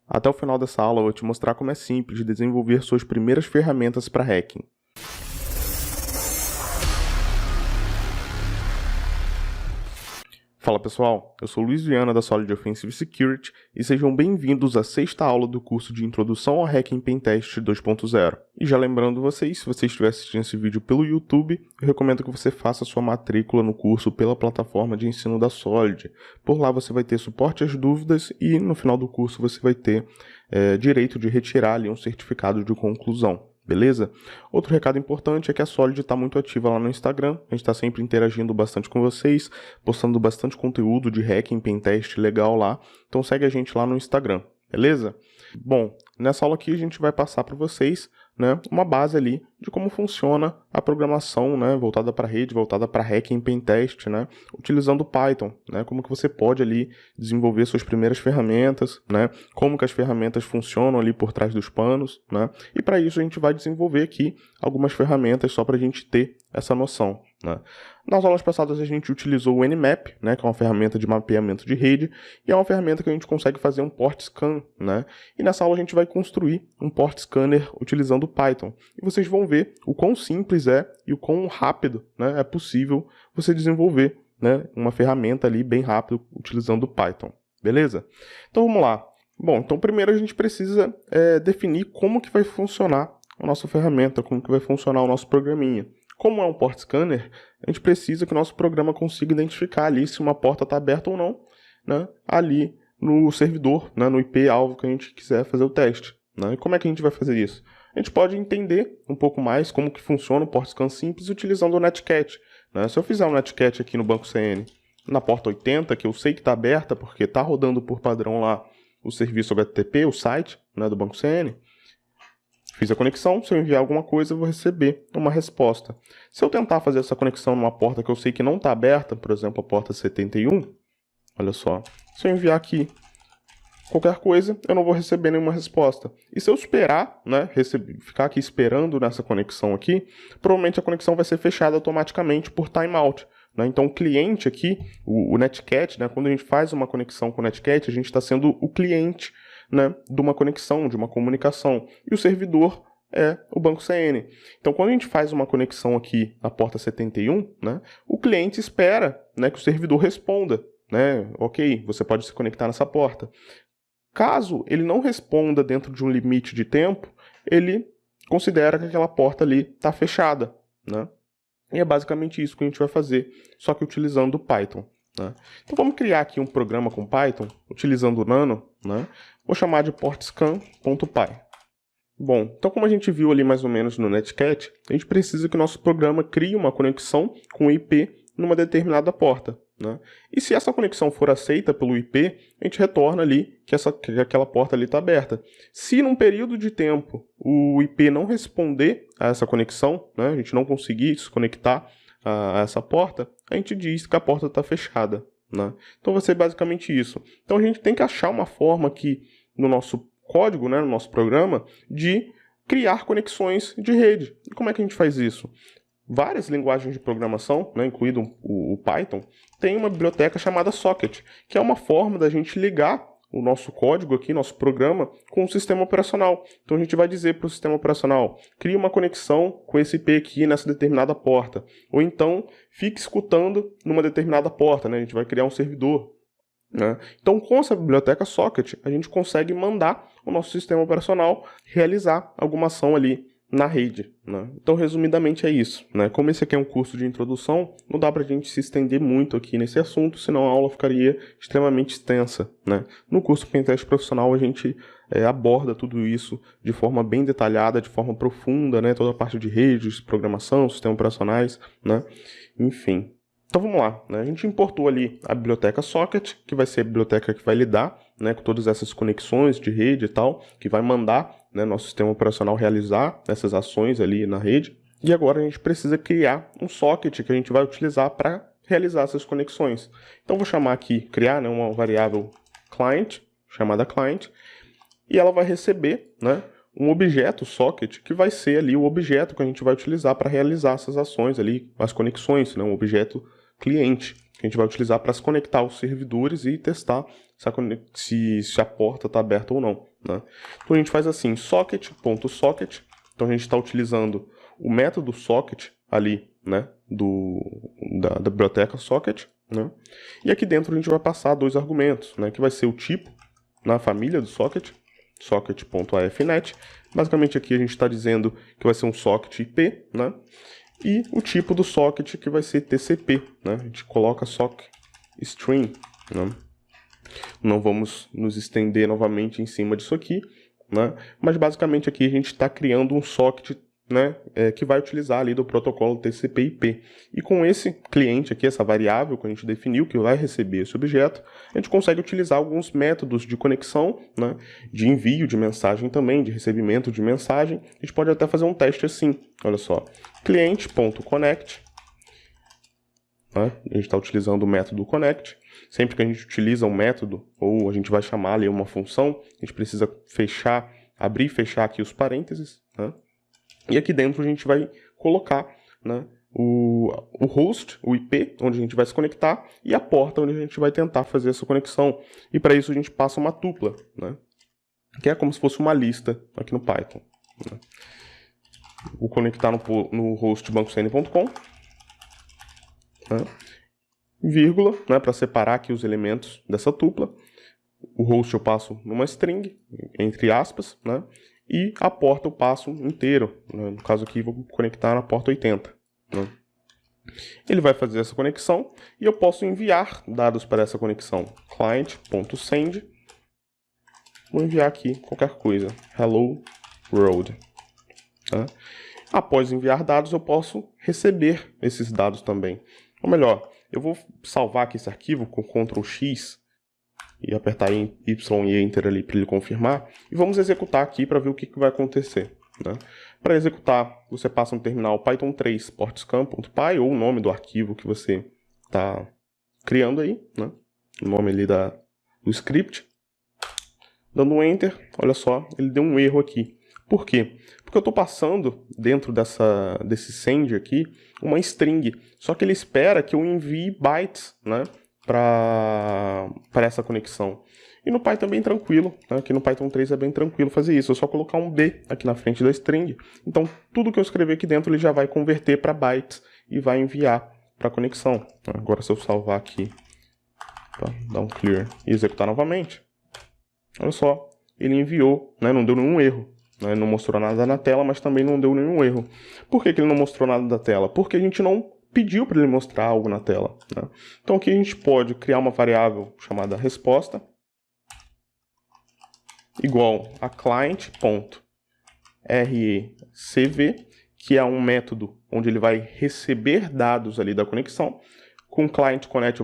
Até o final dessa aula eu vou te mostrar como é simples desenvolver suas primeiras ferramentas para hacking. Fala pessoal, eu sou Luiz Viana da Solid Offensive Security e sejam bem-vindos à sexta aula do curso de Introdução ao Hacking Pentest 2.0. E já lembrando vocês, se você estiver assistindo esse vídeo pelo YouTube, eu recomendo que você faça sua matrícula no curso pela plataforma de ensino da Solid. Por lá você vai ter suporte às dúvidas e no final do curso você vai ter direito de retirar ali um certificado de conclusão. Beleza? Outro recado importante é que a Solid está muito ativa lá no Instagram, a gente está sempre interagindo bastante com vocês, postando bastante conteúdo de hacking, pentest legal lá, então segue a gente lá no Instagram, beleza? Bom, nessa aula aqui a gente vai passar para vocês, uma base ali de como funciona a programação, voltada para rede, voltada para hacking, pentest, utilizando Python, como que você pode ali desenvolver suas primeiras ferramentas, como que as ferramentas funcionam ali por trás dos panos, e para isso a gente vai desenvolver aqui algumas ferramentas só para a gente ter essa noção. Nas aulas passadas a gente utilizou o Nmap, que é uma ferramenta de mapeamento de rede, e é uma ferramenta que a gente consegue fazer um port scan, e nessa aula a gente vai construir um port scanner utilizando o Python. E vocês vão ver o quão simples é e o quão rápido é possível você desenvolver uma ferramenta ali bem rápido utilizando o Python, beleza? Então vamos lá. Bom, então primeiro a gente precisa definir como que vai funcionar a nossa ferramenta, como que vai funcionar o nosso programinha. Como é um port scanner, a gente precisa que o nosso programa consiga identificar ali se uma porta está aberta ou não, ali no servidor, no IP-alvo que a gente quiser fazer o teste. E como é que a gente vai fazer isso? A gente pode entender um pouco mais como que funciona o port scan simples utilizando o Netcat. Se eu fizer um Netcat aqui no banco CN, na porta 80, que eu sei que está aberta porque está rodando por padrão lá o serviço HTTP, o site do banco CN, fiz a conexão, se eu enviar alguma coisa, eu vou receber uma resposta. Se eu tentar fazer essa conexão numa porta que eu sei que não está aberta, por exemplo, a porta 71, olha só, se eu enviar aqui qualquer coisa, eu não vou receber nenhuma resposta. E se eu esperar, ficar aqui esperando nessa conexão aqui, provavelmente a conexão vai ser fechada automaticamente por timeout. Então o cliente aqui, o Netcat, quando a gente faz uma conexão com o Netcat, a gente está sendo o cliente de uma conexão, de uma comunicação. E o servidor é o banco CN. Então, quando a gente faz uma conexão aqui na porta 71, o cliente espera que o servidor responda. Ok, você pode se conectar nessa porta. Caso ele não responda dentro de um limite de tempo, ele considera que aquela porta ali está fechada. E é basicamente isso que a gente vai fazer, só que utilizando o Python. Então vamos criar aqui um programa com Python, utilizando o Nano, vou chamar de portscan.py. Bom, então como a gente viu ali mais ou menos no Netcat, a gente precisa que o nosso programa crie uma conexão com o IP numa determinada porta. E se essa conexão for aceita pelo IP, a gente retorna ali que aquela porta ali está aberta. Se num período de tempo o IP não responder a essa conexão, a gente não conseguir se conectar a essa porta, a gente diz que a porta está fechada. Então vai ser basicamente isso. Então a gente tem que achar uma forma aqui no nosso código, no nosso programa, de criar conexões de rede. E como é que a gente faz isso? Várias linguagens de programação, incluído o Python, tem uma biblioteca chamada Socket, que é uma forma da gente ligar o nosso código aqui, nosso programa, com o sistema operacional. Então a gente vai dizer para o sistema operacional, crie uma conexão com esse IP aqui nessa determinada porta. Ou então, fique escutando numa determinada porta, a gente vai criar um servidor. Então com essa biblioteca Socket, a gente consegue mandar o nosso sistema operacional realizar alguma ação ali na rede. Então, resumidamente é isso. Como esse aqui é um curso de introdução, não dá para a gente se estender muito aqui nesse assunto, senão a aula ficaria extremamente extensa. No curso Pentest Profissional, a gente aborda tudo isso de forma bem detalhada, de forma profunda, toda a parte de redes, programação, sistemas operacionais, enfim. Então vamos lá, a gente importou ali a biblioteca Socket, que vai ser a biblioteca que vai lidar com todas essas conexões de rede e tal, que vai mandar nosso sistema operacional realizar essas ações ali na rede. E agora a gente precisa criar um socket que a gente vai utilizar para realizar essas conexões. Então vou chamar aqui, criar uma variável client, chamada client, e ela vai receber um objeto socket, que vai ser ali o objeto que a gente vai utilizar para realizar essas ações ali, as conexões, um objeto cliente. que a gente vai utilizar para se conectar aos servidores e testar se a porta está aberta ou não, né? Então a gente faz assim, socket.socket, então a gente está utilizando o método socket ali, né, da biblioteca socket, né? E aqui dentro a gente vai passar dois argumentos, né, que vai ser o tipo na família do socket, socket.afnet. Basicamente aqui a gente está dizendo que vai ser um socket IP, né? E o tipo do socket que vai ser TCP, né? A gente coloca sock string, né? Não vamos nos estender novamente em cima disso aqui, né? Mas basicamente aqui a gente está criando um socket, né, que vai utilizar ali do protocolo TCP/IP. E com esse cliente aqui, essa variável que a gente definiu, que vai receber esse objeto, a gente consegue utilizar alguns métodos de conexão, né, de envio de mensagem também, de recebimento de mensagem. A gente pode até fazer um teste assim, olha só, cliente.connect, né, a gente está utilizando o método connect. Sempre que a gente utiliza um método, ou a gente vai chamar ali uma função, a gente precisa abrir e fechar aqui os parênteses, né? E aqui dentro a gente vai colocar, né, o host, o IP, onde a gente vai se conectar, e a porta onde a gente vai tentar fazer essa conexão. E para isso a gente passa uma tupla, né, que é como se fosse uma lista aqui no Python, né. Vou conectar no host bancocn.com, né, vírgula, né, para separar aqui os elementos dessa tupla. O host eu passo numa string, entre aspas, né, e a porta eu passo inteiro, né? No caso aqui vou conectar na porta 80, né? Ele vai fazer essa conexão e eu posso enviar dados para essa conexão. Client.send, vou enviar aqui qualquer coisa, hello world, né? Após enviar dados eu posso receber esses dados também. Ou melhor, eu vou salvar aqui esse arquivo com Ctrl X e apertar Y e Enter ali para ele confirmar, e vamos executar aqui para ver o que vai acontecer, né? Para executar, você passa no terminal Python 3 portscan.py, ou o nome do arquivo que você está criando aí, né? O nome ali do script. Dando um Enter, olha só, ele deu um erro aqui. Por quê? Porque eu estou passando dentro desse send aqui uma string, só que ele espera que eu envie bytes, né, para essa conexão. E no Python é bem tranquilo, né? Aqui no Python 3 é bem tranquilo fazer isso. É só colocar um B aqui na frente da string. Então, tudo que eu escrever aqui dentro, ele já vai converter para bytes e vai enviar para a conexão. Agora, se eu salvar aqui, dar um clear e executar novamente, olha só, ele enviou, né? Não deu nenhum erro. Né? Não mostrou nada na tela, mas também não deu nenhum erro. Por que ele não mostrou nada da tela? Porque a gente não pediu para ele mostrar algo na tela, né? Então aqui a gente pode criar uma variável chamada resposta igual a client.recv, que é um método onde ele vai receber dados ali da conexão. Com client connect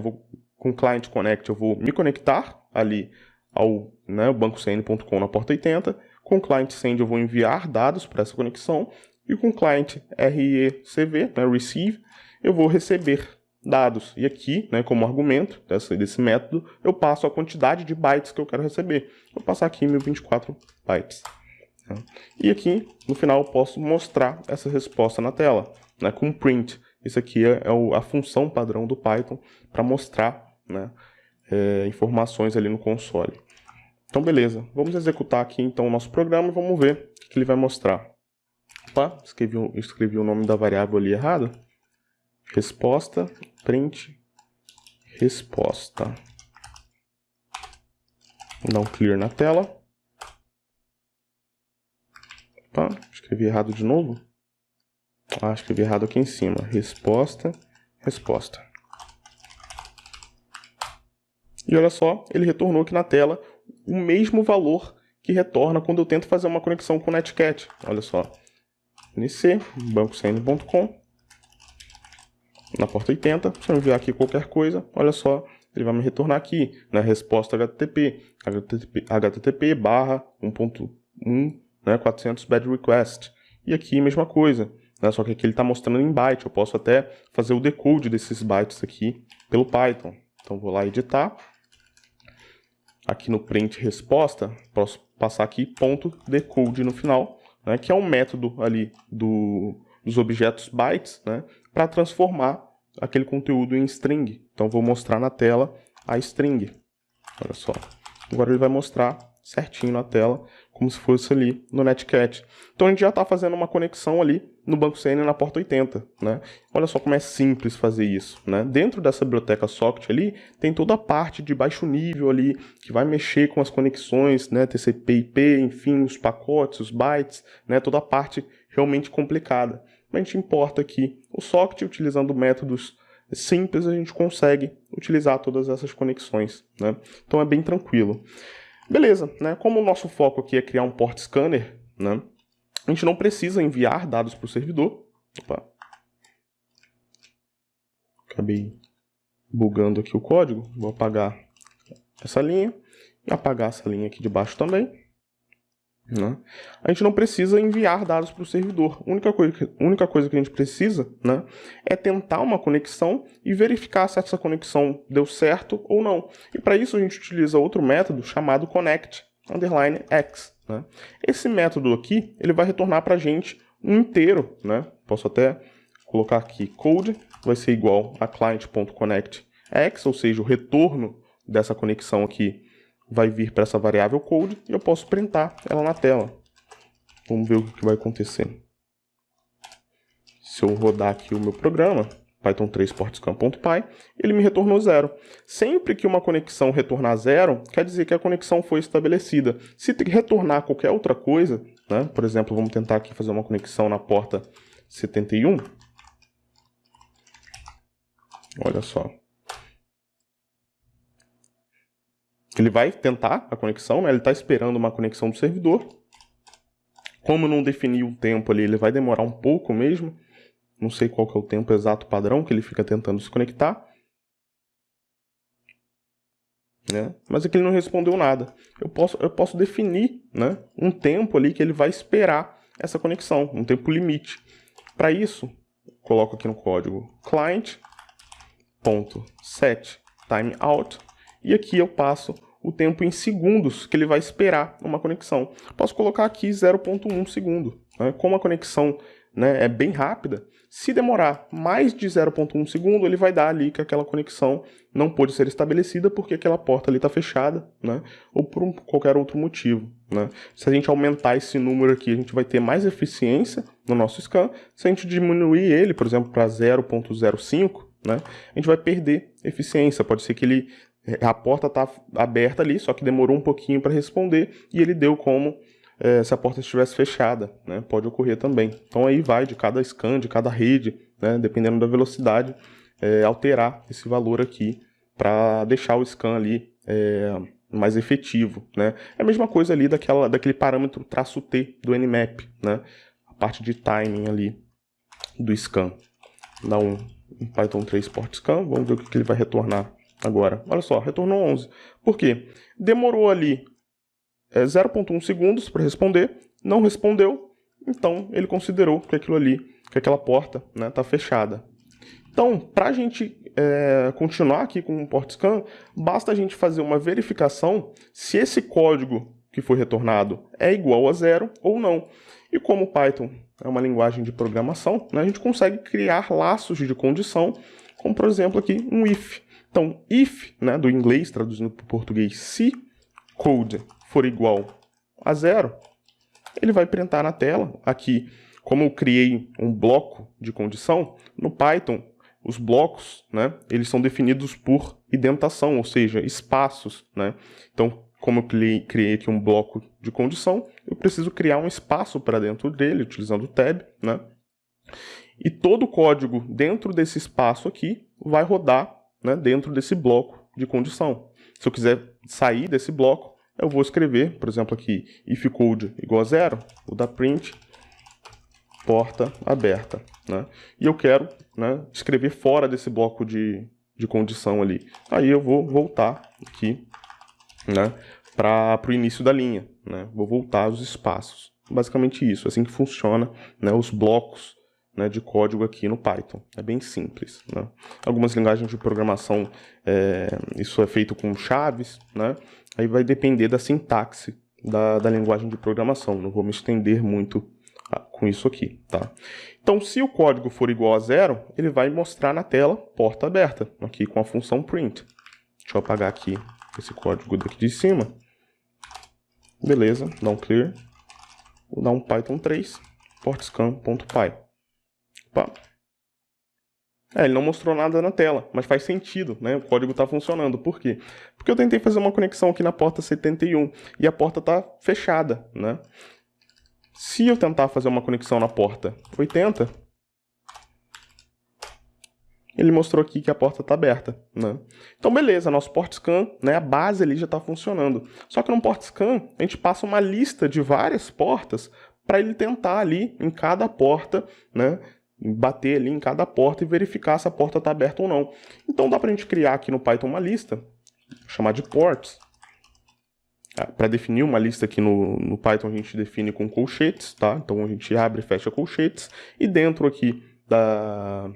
eu vou me conectar ali ao, né, bancocn.com na porta 80. Com client send eu vou enviar dados para essa conexão, e com client recv, né, receive, eu vou receber dados. E aqui, né, como argumento desse método, eu passo a quantidade de bytes que eu quero receber. Vou passar aqui 1024 bytes. E aqui, no final, eu posso mostrar essa resposta na tela, né, com print. Isso aqui é a função padrão do Python para mostrar, né, informações ali no console. Então, beleza. Vamos executar aqui, então, o nosso programa e vamos ver o que ele vai mostrar. Opa, escrevi o nome da variável ali errado. Resposta, print, resposta. Vou dar um clear na tela. Opa, escrevi errado de novo. Escrevi errado aqui em cima. Resposta, resposta. E olha só, ele retornou aqui na tela o mesmo valor que retorna quando eu tento fazer uma conexão com o Netcat. Olha só. nc, bancocn.com, na porta 80. Se eu enviar aqui qualquer coisa, olha só, ele vai me retornar aqui, na resposta http barra 1.1, né, 400 bad request. E aqui mesma coisa, né, só que aqui ele está mostrando em byte. Eu posso até fazer o decode desses bytes aqui pelo Python. Então vou lá editar. Aqui no print resposta, posso passar aqui ponto decode no final, né, que é um método ali dos objetos bytes, né, para transformar aquele conteúdo em string. Então, vou mostrar na tela a string. Olha só. Agora ele vai mostrar certinho na tela, como se fosse ali no Netcat. Então a gente já está fazendo uma conexão ali no Banco CN na porta 80, né? Olha só como é simples fazer isso, né? Dentro dessa biblioteca socket ali, tem toda a parte de baixo nível ali, que vai mexer com as conexões, né? TCP, IP, enfim, os pacotes, os bytes, né? Toda a parte realmente complicada. A gente importa aqui o socket, utilizando métodos simples, a gente consegue utilizar todas essas conexões, né? Então é bem tranquilo. Beleza, né? Como o nosso foco aqui é criar um port scanner, né? A gente não precisa enviar dados para o servidor. Opa. Acabei bugando aqui o código. Vou apagar essa linha e apagar essa linha aqui de baixo também. Né? A gente não precisa enviar dados para o servidor. A única coisa que a gente precisa, né, é tentar uma conexão e verificar se essa conexão deu certo ou não. E para isso a gente utiliza outro método chamado connect_x. Né? Esse método aqui ele vai retornar para a gente um inteiro. Né? Posso até colocar aqui code, vai ser igual a client.connectx, ou seja, o retorno dessa conexão aqui vai vir para essa variável code e eu posso printar ela na tela. Vamos ver o que vai acontecer. Se eu rodar aqui o meu programa, Python 3 portscan.py, ele me retornou 0. Sempre que uma conexão retornar 0, quer dizer que a conexão foi estabelecida. Se retornar qualquer outra coisa, né, por exemplo, vamos tentar aqui fazer uma conexão na porta 71. Olha só. Ele vai tentar a conexão, né? Ele está esperando uma conexão do servidor. Como não definiu o tempo ali, ele vai demorar um pouco mesmo. Não sei qual que é o tempo exato padrão que ele fica tentando se conectar. Né? Mas aqui ele não respondeu nada. Eu posso definir, né, um tempo ali que ele vai esperar essa conexão, um tempo limite. Para isso, coloco aqui no código client.setTimeout. E aqui eu passo o tempo em segundos que ele vai esperar uma conexão. Posso colocar aqui 0,1 segundo. Né? Como a conexão, né, é bem rápida, se demorar mais de 0,1 segundo, ele vai dar ali que aquela conexão não pôde ser estabelecida porque aquela porta ali está fechada, né? Ou por qualquer outro motivo. Né? Se a gente aumentar esse número aqui, a gente vai ter mais eficiência no nosso scan. Se a gente diminuir ele, por exemplo, para 0,05, né, a gente vai perder eficiência. Pode ser que a porta está aberta ali, só que demorou um pouquinho para responder e ele deu como se a porta estivesse fechada, né? Pode ocorrer também. Então aí vai de cada scan, de cada rede, né? Dependendo da velocidade, alterar esse valor aqui para deixar o scan ali mais efetivo, né? É a mesma coisa ali daquele parâmetro -t do Nmap, né? A parte de timing ali do scan. Dá um Python 3 port scan, vamos ver o que ele vai retornar agora. Olha só, retornou 11. Por quê? Demorou ali 0,1 segundos para responder, não respondeu, então ele considerou que aquilo ali, que aquela porta está fechada. Então, para a gente continuar aqui com o port scan, basta a gente fazer uma verificação se esse código que foi retornado é igual a 0 ou não. E como o Python é uma linguagem de programação, né, a gente consegue criar laços de condição, como por exemplo aqui um if. Então, if, né, do inglês, traduzindo para o português, se code for igual a 0, ele vai printar na tela. Aqui, como eu criei um bloco de condição, no Python, os blocos, né, eles são definidos por indentação, ou seja, espaços. Né? Então, como eu criei aqui um bloco de condição, eu preciso criar um espaço para dentro dele, utilizando o tab. Né? E todo o código dentro desse espaço aqui vai rodar, né, dentro desse bloco de condição. Se eu quiser sair desse bloco, eu vou escrever, por exemplo, aqui, if code igual a 0, vou dar print, porta aberta. Né? E eu quero, né, escrever fora desse bloco de condição ali. Aí eu vou voltar aqui, né, para o início da linha. Né? Vou voltar aos espaços. Basicamente isso, assim que funciona, né, os blocos, né, de código aqui no Python. É bem simples. Né? Algumas linguagens de programação, isso é feito com chaves, né? Aí vai depender da sintaxe da linguagem de programação. Não vou me estender muito com isso aqui, tá? Então, se o código for igual a 0, ele vai mostrar na tela porta aberta, aqui com a função print. Deixa eu apagar aqui esse código daqui de cima. Beleza, dá um clear. Vou dar um Python 3, portscan.py. Opa. Ele não mostrou nada na tela, mas faz sentido, né? O código está funcionando. Por quê? Porque eu tentei fazer uma conexão aqui na porta 71 e a porta está fechada, né? Se eu tentar fazer uma conexão na porta 80, ele mostrou aqui que a porta está aberta, né? Então, beleza, nosso port scan, né, a base ali já está funcionando. Só que no port scan, a gente passa uma lista de várias portas para ele tentar ali em cada porta, né, bater ali em cada porta e verificar se a porta está aberta ou não. Então, dá para a gente criar aqui no Python uma lista, chamar de ports. Para definir uma lista aqui no Python, a gente define com colchetes, tá? Então, a gente abre e fecha colchetes e dentro aqui da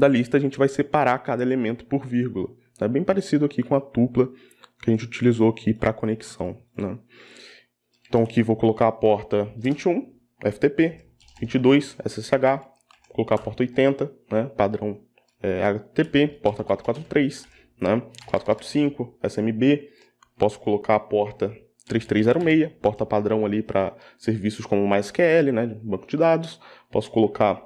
lista a gente vai separar cada elemento por vírgula. É bem parecido aqui com a tupla que a gente utilizou aqui para conexão, né? Então aqui vou colocar a porta 21, FTP, 22, SSH, vou colocar a porta 80, né, padrão HTTP, porta 443, né, 445, SMB, posso colocar a porta 3306, porta padrão ali para serviços como MySQL, né, banco de dados, posso colocar,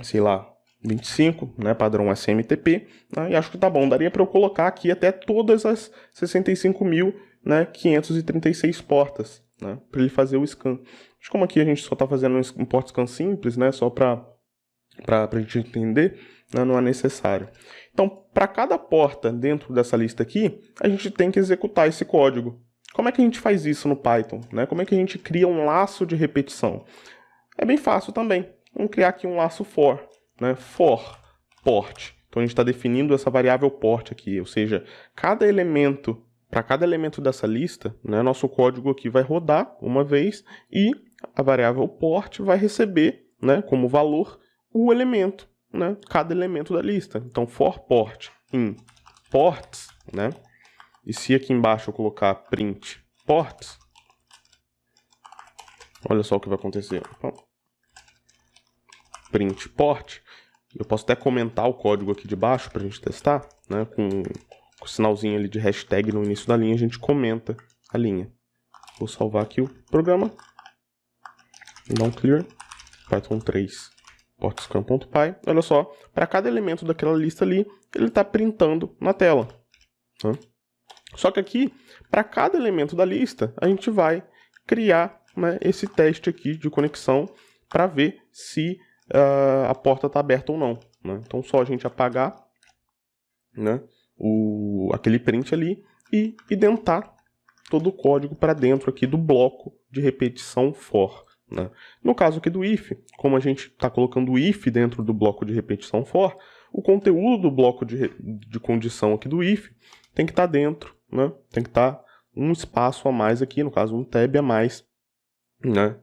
sei lá, 25, né, padrão SMTP, né, e acho que tá bom, daria para eu colocar aqui até todas as 65.536 portas, né, para ele fazer o scan. Mas como aqui a gente só está fazendo um port scan simples, né, só para a gente entender, né, não é necessário. Então, para cada porta dentro dessa lista aqui, a gente tem que executar esse código. Como é que a gente faz isso no Python, né? Como é que a gente cria um laço de repetição? É bem fácil também. Vamos criar aqui um laço for, né? For port. Então a gente está definindo essa variável port aqui, ou seja, para cada elemento dessa lista, né, nosso código aqui vai rodar uma vez e a variável port vai receber, né, como valor o elemento, né, cada elemento da lista. Então for port in ports, né? E se aqui embaixo eu colocar print ports, olha só o que vai acontecer. Print port, eu posso até comentar o código aqui de baixo para a gente testar, né? Com o sinalzinho ali de hashtag no início da linha, a gente comenta a linha. Vou salvar aqui o programa, dar um clear, Python 3, portscan.py. Olha só, para cada elemento daquela lista ali, ele está printando na tela, né? Só que aqui, para cada elemento da lista, a gente vai criar, né, esse teste aqui de conexão para ver se a porta está aberta ou não, né? Então, só a gente apagar, né, aquele print ali e identar todo o código para dentro aqui do bloco de repetição for, né? No caso aqui do if, como a gente está colocando o if dentro do bloco de repetição for, o conteúdo do bloco de condição aqui do if tem que estar dentro, né? Tem que estar um espaço a mais aqui, no caso um tab a mais, né,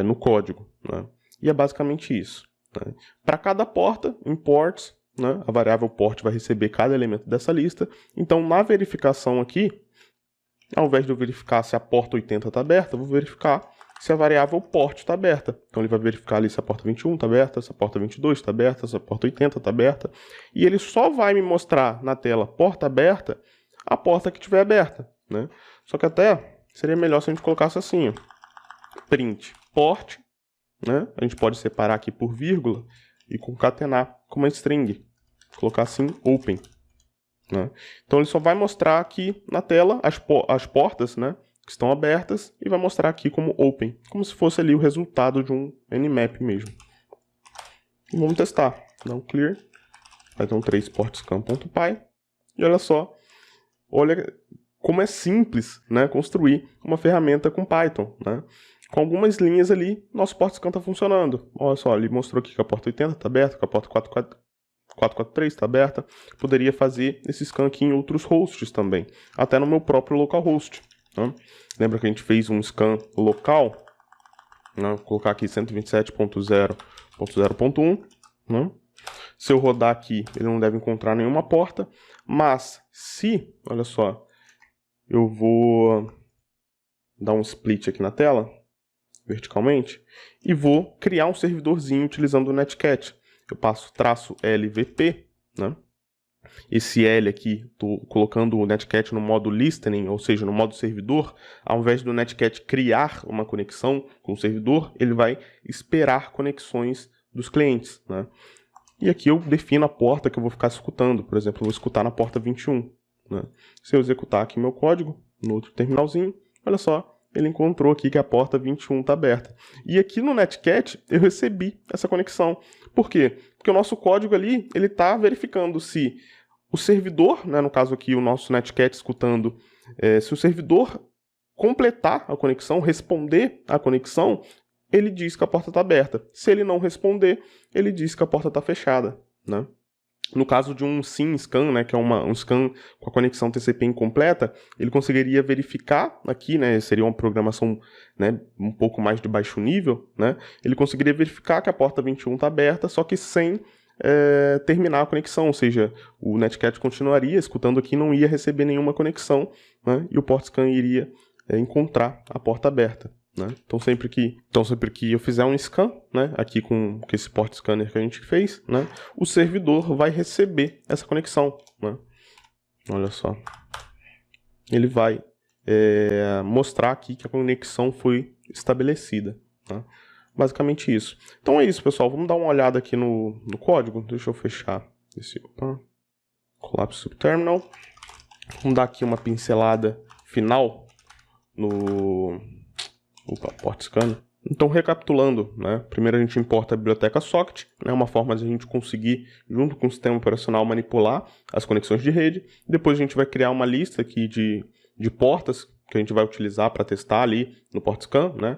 no código, né? E é basicamente isso, né? Para cada porta, em ports, né, a variável port vai receber cada elemento dessa lista. Então, na verificação aqui, ao invés de eu verificar se a porta 80 está aberta, eu vou verificar se a variável port está aberta. Então, ele vai verificar ali se a porta 21 está aberta, se a porta 22 está aberta, se a porta 80 está aberta. E ele só vai me mostrar na tela porta aberta a porta que estiver aberta, né? Só que até seria melhor se a gente colocasse assim, ó, print port, né? A gente pode separar aqui por vírgula e concatenar com uma string. Colocar assim, open, né? Então ele só vai mostrar aqui na tela as portas, né, que estão abertas e vai mostrar aqui como open, como se fosse ali o resultado de um nmap mesmo. E vamos testar. Dá um clear, Python 3 portscan.py e olha só, olha como é simples, né, construir uma ferramenta com Python, né? Com algumas linhas ali, nosso portscan está funcionando. Olha só, ele mostrou aqui que a porta 80 está aberta, que a porta 443 está aberta. Poderia fazer esse scan aqui em outros hosts também, até no meu próprio localhost, né? Lembra que a gente fez um scan local? Né? Vou colocar aqui 127.0.0.1, né? Se eu rodar aqui, ele não deve encontrar nenhuma porta, mas se, olha só, eu vou dar um split aqui na tela, verticalmente, e vou criar um servidorzinho utilizando o Netcat. Eu passo "-lvp", né? Esse L aqui, estou colocando o Netcat no modo listening, ou seja, no modo servidor. Ao invés do Netcat criar uma conexão com o servidor, ele vai esperar conexões dos clientes, né? E aqui eu defino a porta que eu vou ficar escutando. Por exemplo, eu vou escutar na porta 21. Né? Se eu executar aqui meu código, no outro terminalzinho, olha só, ele encontrou aqui que a porta 21 está aberta. E aqui no Netcat eu recebi essa conexão. Por quê? Porque o nosso código ali, ele está verificando se o servidor, né, no caso aqui o nosso Netcat escutando, se o servidor completar a conexão, responder a conexão, ele diz que a porta está aberta. Se ele não responder, ele diz que a porta está fechada, né? No caso de um SYN scan, né, que é um scan com a conexão TCP incompleta, ele conseguiria verificar aqui, né, seria uma programação, né, um pouco mais de baixo nível, né, ele conseguiria verificar que a porta 21 está aberta, só que sem terminar a conexão, ou seja, o Netcat continuaria escutando aqui, não ia receber nenhuma conexão, né, e o port scan iria encontrar a porta aberta. Né? Então sempre que eu fizer um scan, né, aqui com esse port scanner que a gente fez, né, o servidor vai receber essa conexão, né? Olha só, ele vai mostrar aqui que a conexão foi estabelecida, né? Basicamente isso. Então é isso, pessoal, vamos dar uma olhada aqui no código. Deixa eu fechar esse Collapse Subterminal. Vamos dar aqui uma pincelada final no port scan. Então, recapitulando, né? Primeiro a gente importa a biblioteca socket, né? Uma forma de a gente conseguir, junto com o sistema operacional, manipular as conexões de rede. Depois a gente vai criar uma lista aqui de portas que a gente vai utilizar para testar ali no port scan, né?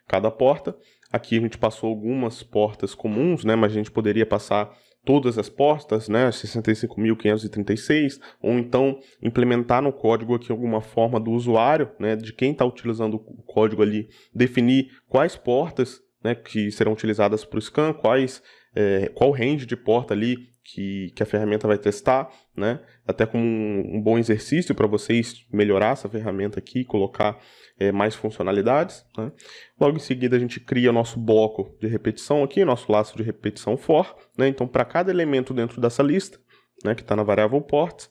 Cada porta. Aqui a gente passou algumas portas comuns, né? Mas a gente poderia passar todas as portas, né, 65.536, ou então implementar no código aqui alguma forma do usuário, né, de quem está utilizando o código ali, definir quais portas, né, que serão utilizadas para o scan, qual range de porta ali que a ferramenta vai testar, né, até como um bom exercício para vocês melhorar essa ferramenta aqui, colocar mais funcionalidades, né. Logo em seguida a gente cria nosso bloco de repetição aqui, nosso laço de repetição for, né, então para cada elemento dentro dessa lista, né, que está na variável ports,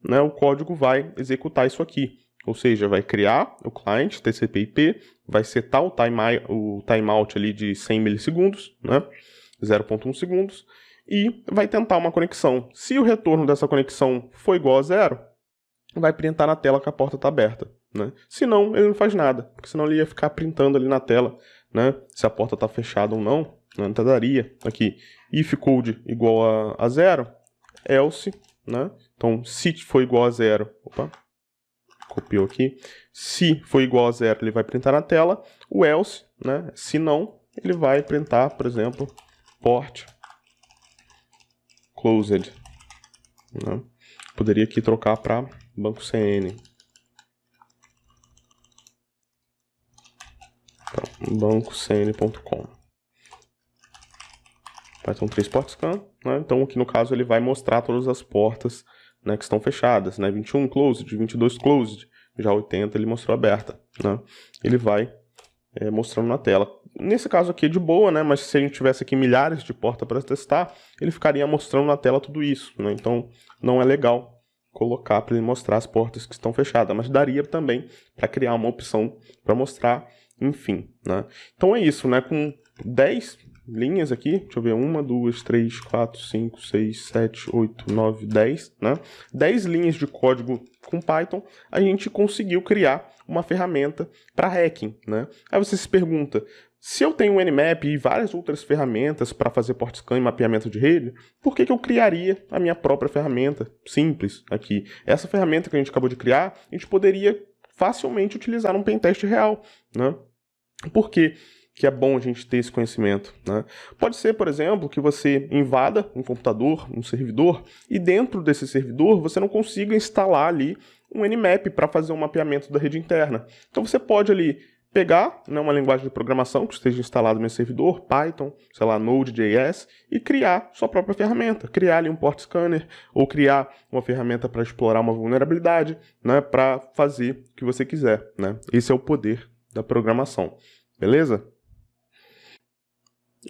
né, o código vai executar isso aqui, ou seja, vai criar o client TCP/IP, vai setar o timeout ali de 100 milissegundos, né, 0.1 segundos, e vai tentar uma conexão. Se o retorno dessa conexão for igual a 0, vai printar na tela que a porta está aberta, né? Se não, ele não faz nada, porque senão ele ia ficar printando ali na tela, né, se a porta está fechada ou não, né? Então daria aqui if code igual a 0, else, né? Então se for igual a 0, copiou aqui, se for igual a 0 ele vai printar na tela, o else, né, se não, ele vai printar, por exemplo, port closed, né? Poderia aqui trocar para banco CN. Então, bancocn.com. Python 3 port scan, né? Então aqui no caso ele vai mostrar todas as portas, né, que estão fechadas, né? 21 closed, 22 closed, já 80 ele mostrou aberta, né? Ele vai mostrando na tela. Nesse caso aqui é de boa, né? Mas se a gente tivesse aqui milhares de portas para testar, ele ficaria mostrando na tela tudo isso, né? Então não é legal colocar para ele mostrar as portas que estão fechadas, mas daria também para criar uma opção para mostrar, enfim, né? Então é isso, né? Com 10 linhas aqui, deixa eu ver, 1, 2, 3, 4, 5, 6, 7, 8, 9, 10, né? 10 linhas de código com Python, a gente conseguiu criar uma ferramenta para hacking, né? Aí você se pergunta, se eu tenho o Nmap e várias outras ferramentas para fazer port scan e mapeamento de rede, por que eu criaria a minha própria ferramenta simples aqui? Essa ferramenta que a gente acabou de criar, a gente poderia facilmente utilizar num pentest real, né? Por quê que é bom a gente ter esse conhecimento, né? Pode ser, por exemplo, que você invada um computador, um servidor, e dentro desse servidor você não consiga instalar ali um Nmap para fazer um mapeamento da rede interna. Então você pode ali pegar, né, uma linguagem de programação que esteja instalada no servidor, Python, sei lá, Node.js, e criar sua própria ferramenta, criar ali um port scanner, ou criar uma ferramenta para explorar uma vulnerabilidade, né, para fazer o que você quiser, né? Esse é o poder da programação. beleza?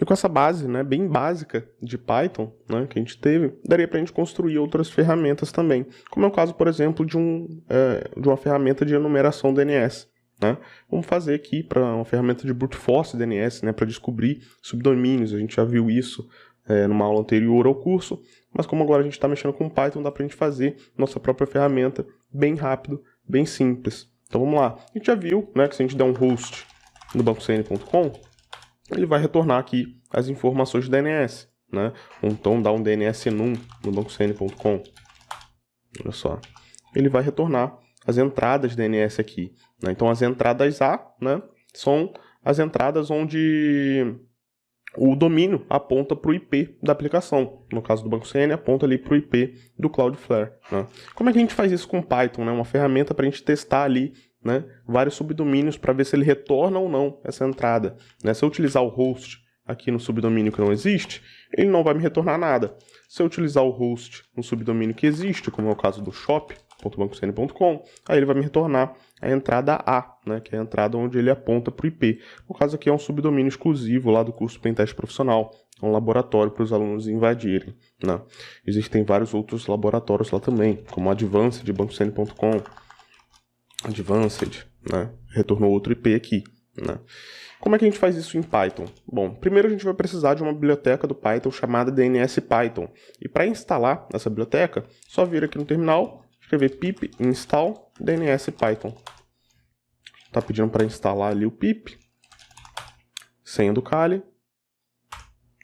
E com essa base, né, bem básica de Python, né, que a gente teve, daria para a gente construir outras ferramentas também, como é o caso, por exemplo, de uma ferramenta de enumeração DNS. Né? Vamos fazer aqui para uma ferramenta de brute force DNS, né, para descobrir subdomínios. A gente já viu isso numa aula anterior ao curso, mas como agora a gente está mexendo com Python, dá para a gente fazer nossa própria ferramenta bem rápido, bem simples. Então vamos lá. A gente já viu, né, que se a gente der um host no bancocn.com, ele vai retornar aqui as informações de DNS, né? Ou então dá um DNS enum no bancocn.com. Olha só. Ele vai retornar as entradas DNS aqui, né? Então as entradas A, né, são as entradas onde o domínio aponta para o IP da aplicação. No caso do BancoCN, aponta ali para o IP do Cloudflare. Né? Como é que a gente faz isso com Python? Né? Uma ferramenta para a gente testar ali, né, vários subdomínios para ver se ele retorna ou não essa entrada. Né? Se eu utilizar o host aqui no subdomínio que não existe, ele não vai me retornar nada. Se eu utilizar o host no subdomínio que existe, como é o caso do shop.bancocn.com, aí ele vai me retornar a entrada A, né, que é a entrada onde ele aponta para o IP. No caso aqui é um subdomínio exclusivo lá do curso Pentest Profissional, é um laboratório para os alunos invadirem. Né? Existem vários outros laboratórios lá também, como o Advanced de bancocn.com, Advanced, né, retornou outro IP aqui. Né? Como é que a gente faz isso em Python? Bom, primeiro a gente vai precisar de uma biblioteca do Python chamada DNSPython. E para instalar essa biblioteca, só vir aqui no terminal, escrever pip install DNSPython. Está pedindo para instalar ali o pip. Senha do Kali.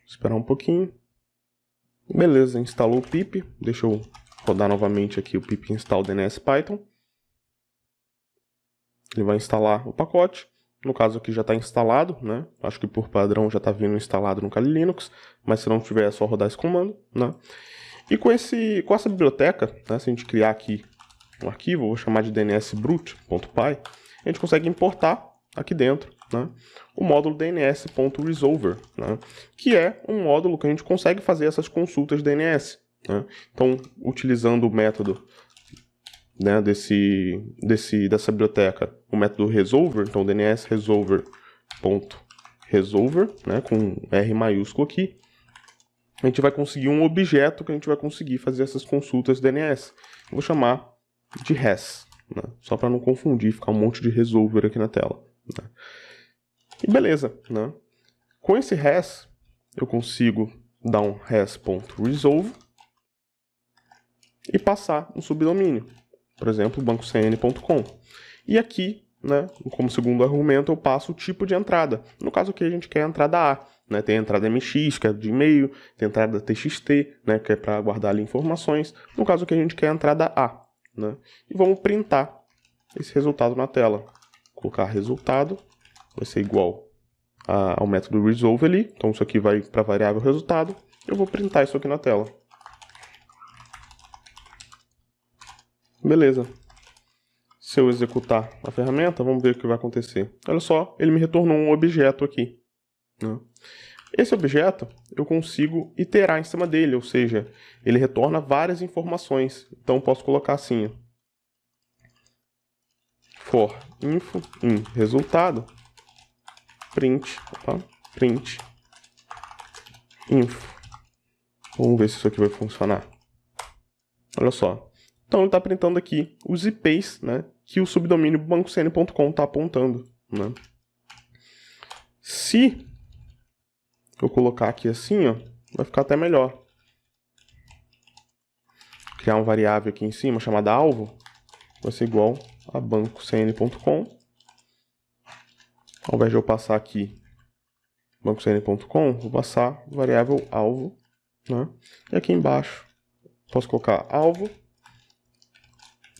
Esperar um pouquinho. Beleza, instalou o pip. Deixa eu rodar novamente aqui o pip install DNSPython. Ele vai instalar o pacote. No caso aqui já está instalado, né? Acho que por padrão já está vindo instalado no Kali Linux, mas se não tiver é só rodar esse comando, né? E com essa biblioteca, né, se a gente criar aqui um arquivo, vou chamar de dnsbrute.py, a gente consegue importar aqui dentro, né, o módulo dns.resolver, né, que é um módulo que a gente consegue fazer essas consultas DNS. Né? Então, utilizando o método, né, dessa biblioteca, o método resolver, então dns resolver.resolver, né, com R maiúsculo aqui, a gente vai conseguir um objeto que a gente vai conseguir fazer essas consultas DNS. Eu vou chamar de res, né, só para não confundir, ficar um monte de resolver aqui na tela. Né. E beleza, né? Com esse res, eu consigo dar um res.resolve e passar um subdomínio. Por exemplo, bancocn.com. E aqui, né, como segundo argumento, eu passo o tipo de entrada. No caso aqui a gente quer a entrada A. Né, tem a entrada MX, que é de e-mail, tem a entrada TXT, né, que é para guardar ali informações. No caso aqui a gente quer a entrada A. Né, e vamos printar esse resultado na tela. Colocar resultado, vai ser igual ao método resolve ali. Então isso aqui vai para a variável resultado. Eu vou printar isso aqui na tela. Beleza. Se eu executar a ferramenta, vamos ver o que vai acontecer. Olha só, ele me retornou um objeto aqui. Né? Esse objeto, eu consigo iterar em cima dele, ou seja, ele retorna várias informações. Então, posso colocar assim, for info in resultado, print info. Vamos ver se isso aqui vai funcionar. Olha só. Então, ele está printando aqui os IPs, né, que o subdomínio bancocn.com está apontando. Né? Se eu colocar aqui assim, ó, vai ficar até melhor. Criar uma variável aqui em cima chamada alvo, vai ser igual a bancocn.com. Ao invés de eu passar aqui bancocn.com, vou passar variável alvo. Né? E aqui embaixo, posso colocar alvo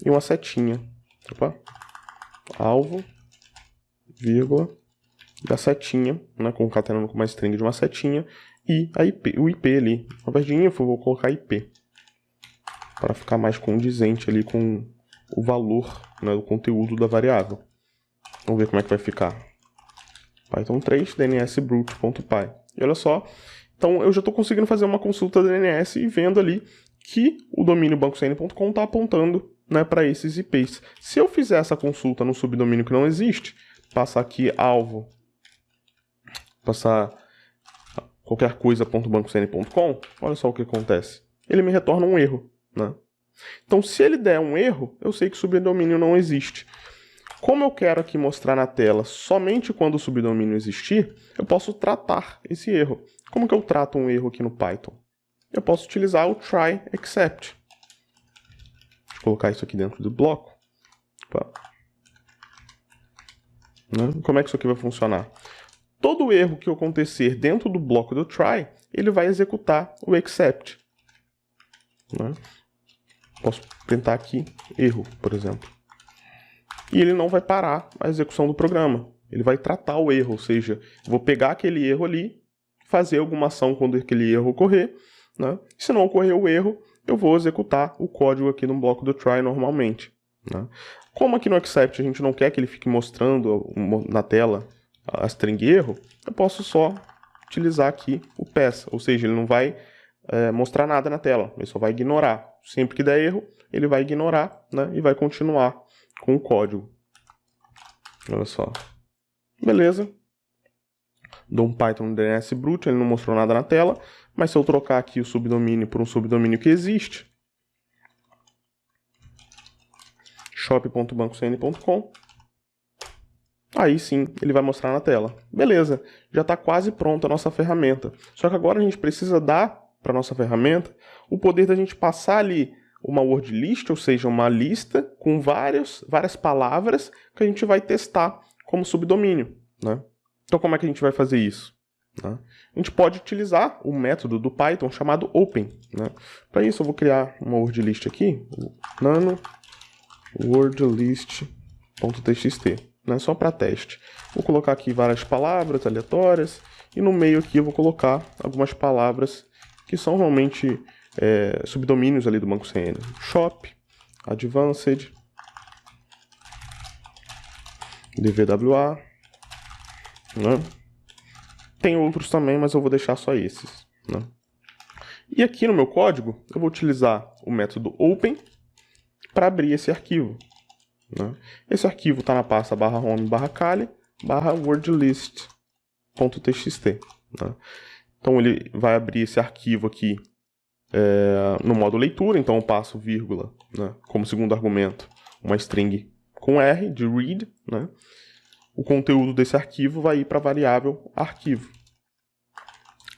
e uma setinha. Opa. Alvo, vírgula, da setinha, né, concatenando com uma string de uma setinha, e a IP, o IP ali. Ao invés de info, eu vou colocar IP, para ficar mais condizente ali com o valor, né, do conteúdo da variável. Vamos ver como é que vai ficar. Python 3, dnsbrute.py. E olha só, então eu já estou conseguindo fazer uma consulta DNS e vendo ali que o domínio bancocn.com está apontando, né, para esses IPs. Se eu fizer essa consulta no subdomínio que não existe, passar aqui alvo passar qualquer coisa.bancocn.com, olha só o que acontece. Ele me retorna um erro, né? Então, se ele der um erro, eu sei que o subdomínio não existe. Como eu quero aqui mostrar na tela somente quando o subdomínio existir, eu posso tratar esse erro. Como que eu trato um erro aqui no Python? Eu posso utilizar o try except. Deixa eu colocar isso aqui dentro do bloco. Como é que isso aqui vai funcionar? Todo erro que acontecer dentro do bloco do try, ele vai executar o except. Posso printar aqui erro, por exemplo. E ele não vai parar a execução do programa. Ele vai tratar o erro, ou seja, eu vou pegar aquele erro ali, fazer alguma ação quando aquele erro ocorrer, né? Se não ocorrer o erro, eu vou executar o código aqui no bloco do try normalmente, né? Como aqui no except a gente não quer que ele fique mostrando na tela a string erro, eu posso só utilizar aqui o pass, ou seja, ele não vai mostrar nada na tela, ele só vai ignorar. Sempre que der erro, ele vai ignorar, né, e vai continuar com o código. Olha só. Beleza. Dou um Python DNS brute, ele não mostrou nada na tela, mas se eu trocar aqui o subdomínio por um subdomínio que existe, shop.bancocn.com, aí sim ele vai mostrar na tela. Beleza, já está quase pronta a nossa ferramenta. Só que agora a gente precisa dar para a nossa ferramenta o poder da gente passar ali uma word list, ou seja, uma lista com várias palavras que a gente vai testar como subdomínio, né? Então como é que a gente vai fazer isso? Né? A gente pode utilizar o método do Python chamado open, né? Para isso eu vou criar uma word list aqui, nano wordlist.txt, né? Só para teste. Vou colocar aqui várias palavras aleatórias e no meio aqui eu vou colocar algumas palavras que são realmente subdomínios ali do BancoCN. Shop, Advanced, DVWA, né? Tem outros também, mas eu vou deixar só esses, né? E aqui no meu código eu vou utilizar o método open para abrir esse arquivo, né? Esse arquivo está na pasta /home/cali /wordlist.txt, né? Então ele vai abrir esse arquivo aqui no modo leitura, então eu passo vírgula, né, como segundo argumento, uma string com R de read, né? O conteúdo desse arquivo vai ir para a variável arquivo.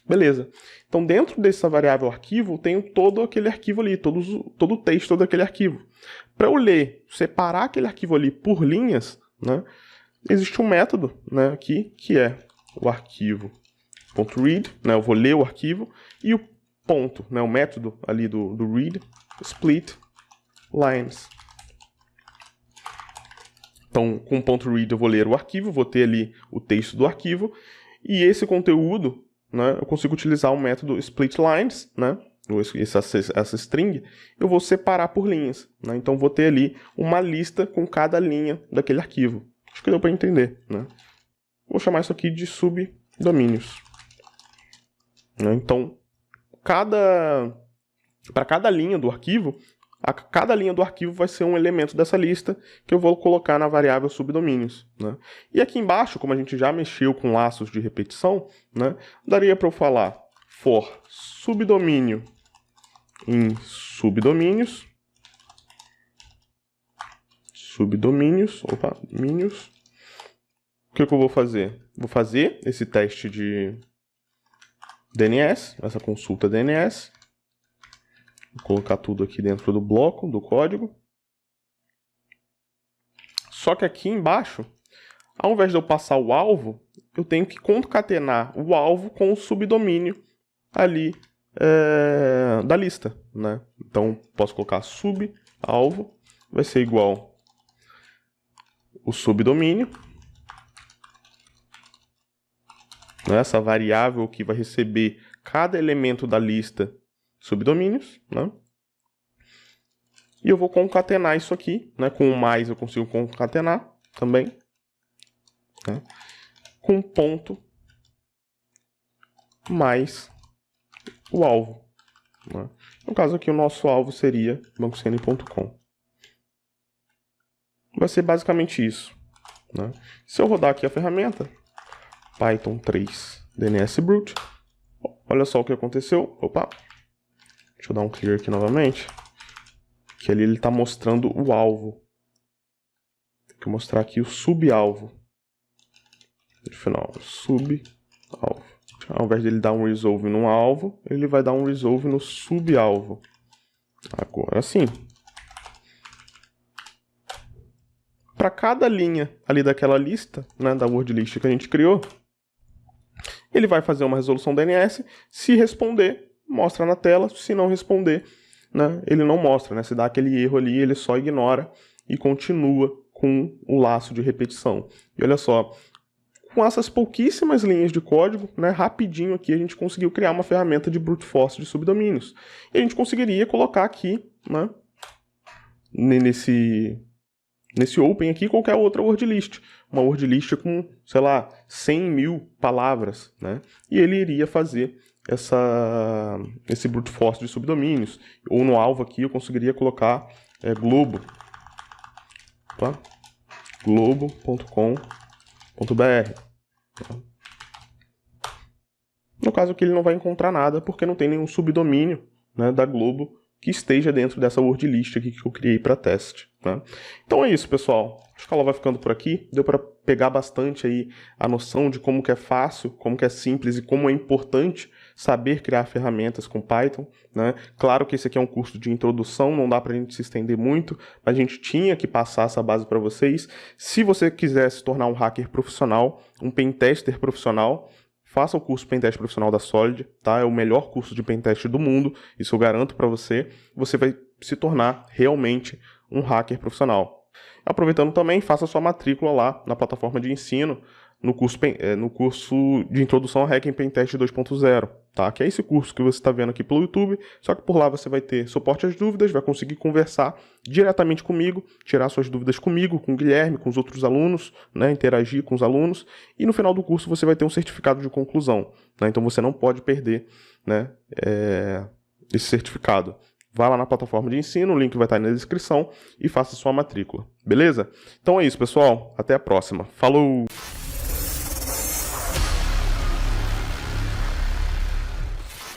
Beleza. Então dentro dessa variável arquivo eu tenho todo aquele arquivo ali, todo o texto daquele arquivo. Para eu ler, separar aquele arquivo ali por linhas, né, existe um método, né, aqui que é o arquivo .read, né, eu vou ler o arquivo, e o ponto, né, o método ali do read, split lines. Então, com o .read eu vou ler o arquivo, vou ter ali o texto do arquivo, e esse conteúdo, né, eu consigo utilizar o método splitlines, né, essa string, eu vou separar por linhas, né, então vou ter ali uma lista com cada linha daquele arquivo. Acho que deu para entender, né. Vou chamar isso aqui de subdomínios. Então, para cada linha do arquivo, cada linha do arquivo vai ser um elemento dessa lista que eu vou colocar na variável subdomínios, né? E aqui embaixo, como a gente já mexeu com laços de repetição, né, daria para eu falar for subdomínio em subdomínios, domínios. O que eu vou fazer? Vou fazer esse teste de DNS, essa consulta DNS. Vou colocar tudo aqui dentro do bloco, do código. Só que aqui embaixo, ao invés de eu passar o alvo, eu tenho que concatenar o alvo com o subdomínio ali da lista, né? Então, posso colocar subalvo, vai ser igual o subdomínio, essa variável que vai receber cada elemento da lista subdomínios, né? E eu vou concatenar isso aqui, né? Com o mais eu consigo concatenar também, né? Com ponto mais o alvo, né? No caso aqui o nosso alvo seria bancocn.com. Vai ser basicamente isso, né? Se eu rodar aqui a ferramenta, Python 3 DNS Brute. Olha só o que aconteceu. Opa! Deixa eu dar um clear aqui novamente. Que ali ele está mostrando o alvo. Tem que mostrar aqui o subalvo. No final, subalvo. Ao invés de ele dar um resolve no alvo, ele vai dar um resolve no subalvo. Agora sim. Para cada linha ali daquela lista, né, da word list que a gente criou, ele vai fazer uma resolução DNS. Se responder, mostra na tela. Se não responder, né, ele não mostra. Né? Se dá aquele erro ali, ele só ignora e continua com o laço de repetição. E olha só, com essas pouquíssimas linhas de código, né, rapidinho aqui a gente conseguiu criar uma ferramenta de brute force de subdomínios. E a gente conseguiria colocar aqui, né, nesse open aqui, qualquer outra word list. Uma word list com, sei lá, 100 mil palavras, né? E ele iria fazer esse brute force de subdomínios. Ou no alvo aqui eu conseguiria colocar globo. Tá? globo.com.br. No caso aqui ele não vai encontrar nada, porque não tem nenhum subdomínio, né, da Globo que esteja dentro dessa word list aqui que eu criei para teste. Né? Então é isso, pessoal. Acho que ela vai ficando por aqui. Deu para pegar bastante aí a noção de como que é fácil, como que é simples e como é importante saber criar ferramentas com Python. Né? Claro que esse aqui é um curso de introdução, não dá para a gente se estender muito, mas a gente tinha que passar essa base para vocês. Se você quiser se tornar um hacker profissional, um pentester profissional, faça o curso Pentest Profissional da Solid, tá? É o melhor curso de Pentest do mundo, isso eu garanto para você. Você vai se tornar realmente um hacker profissional. Aproveitando também, faça sua matrícula lá na plataforma de ensino, no curso de Introdução ao Hacking Pentest 2.0, tá? Que é esse curso que você está vendo aqui pelo YouTube, só que por lá você vai ter suporte às dúvidas, vai conseguir conversar diretamente comigo, tirar suas dúvidas comigo, com o Guilherme, com os outros alunos, né? Interagir com os alunos, e no final do curso você vai ter um certificado de conclusão, né? Então você não pode perder, né, esse certificado. Vá lá na plataforma de ensino, o link vai estar aí na descrição e faça sua matrícula, beleza? Então é isso, pessoal. Até a próxima. Falou!